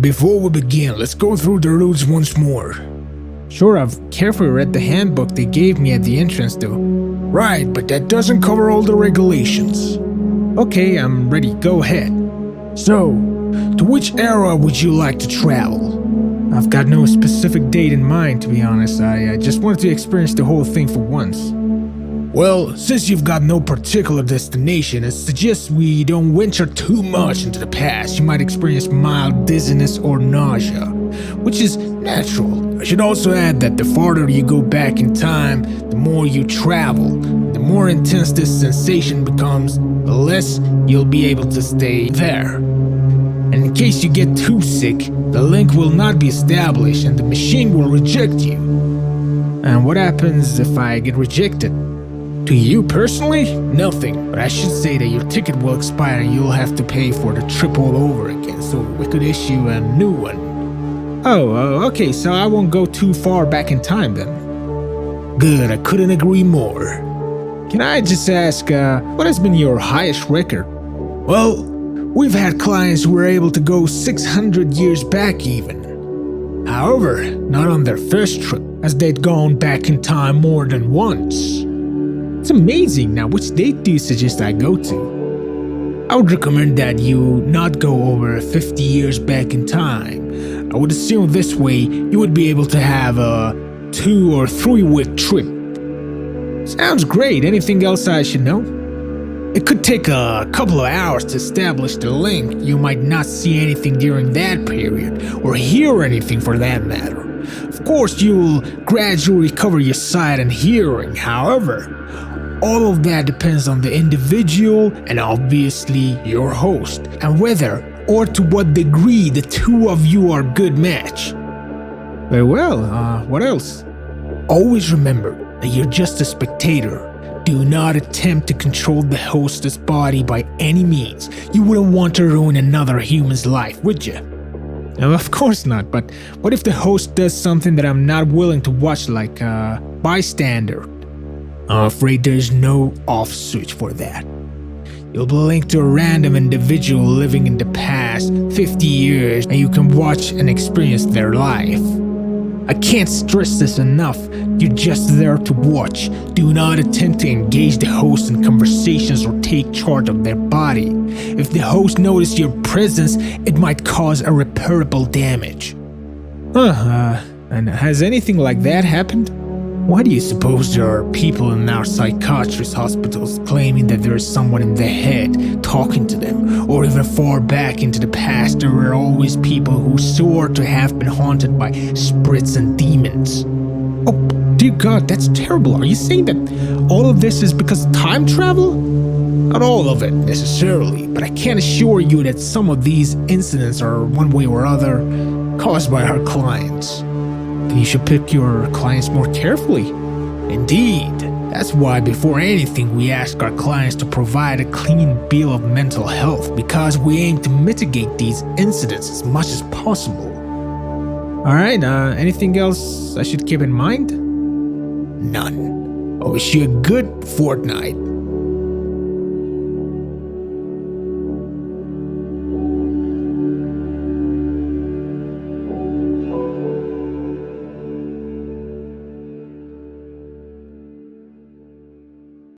But before we begin, let's go through the rules once more. Sure, I've carefully read the handbook they gave me at the entrance though. Right, but that doesn't cover all the regulations. Okay, I'm ready. Go ahead. So, to which era would you like to travel? I've got no specific date in mind, to be honest. I just wanted to experience the whole thing for once. Well, since you've got no particular destination, it suggests we don't venture too much into the past. You might experience mild dizziness or nausea, which is natural. I should also add that the farther you go back in time, the more you travel. The more intense this sensation becomes, the less you'll be able to stay there. And in case you get too sick, the link will not be established and the machine will reject you. And what happens if I get rejected? To you personally, nothing. But I should say that your ticket will expire and you'll have to pay for the trip all over again, so we could issue a new one. Oh, okay, so I won't go too far back in time then. Good, I couldn't agree more. Can I just ask, what has been your highest record? Well, we've had clients who were able to go 600 years back even. However, not on their first trip, as they'd gone back in time more than once. It's amazing. Now, which date do you suggest I go to? I would recommend that you not go over 50 years back in time. I would assume this way you would be able to have a 2 or 3 week trip. Sounds great. Anything else I should know? It could take a couple of hours to establish the link. You might not see anything during that period, or hear anything for that matter. Of course, you'll gradually recover your sight and hearing. However, all of that depends on the individual and obviously your host, and whether or to what degree the two of you are a good match. Very well, what else? Always remember that you're just a spectator. Do not attempt to control the host's body by any means. You wouldn't want to ruin another human's life, would you? Of course not, but what if the host does something that I'm not willing to watch, like bystander? I'm afraid there's no off switch for that. You'll be linked to a random individual living in the past 50 years, and you can watch and experience their life. I can't stress this enough. You're just there to watch. Do not attempt to engage the host in conversations or take charge of their body. If the host notices your presence, it might cause irreparable damage. And has anything like that happened? Why do you suppose there are people in our psychiatrist hospitals claiming that there is someone in their head talking to them? Or even far back into the past, there were always people who swore to have been haunted by spirits and demons. Oh, dear God, that's terrible. Are you saying that all of this is because of time travel? Not all of it, necessarily, but I can assure you that some of these incidents are, one way or other, caused by our clients. Then you should pick your clients more carefully. Indeed. That's why before anything we ask our clients to provide a clean bill of mental health, because we aim to mitigate these incidents as much as possible. Alright, anything else I should keep in mind? None. I wish you a good fortnight.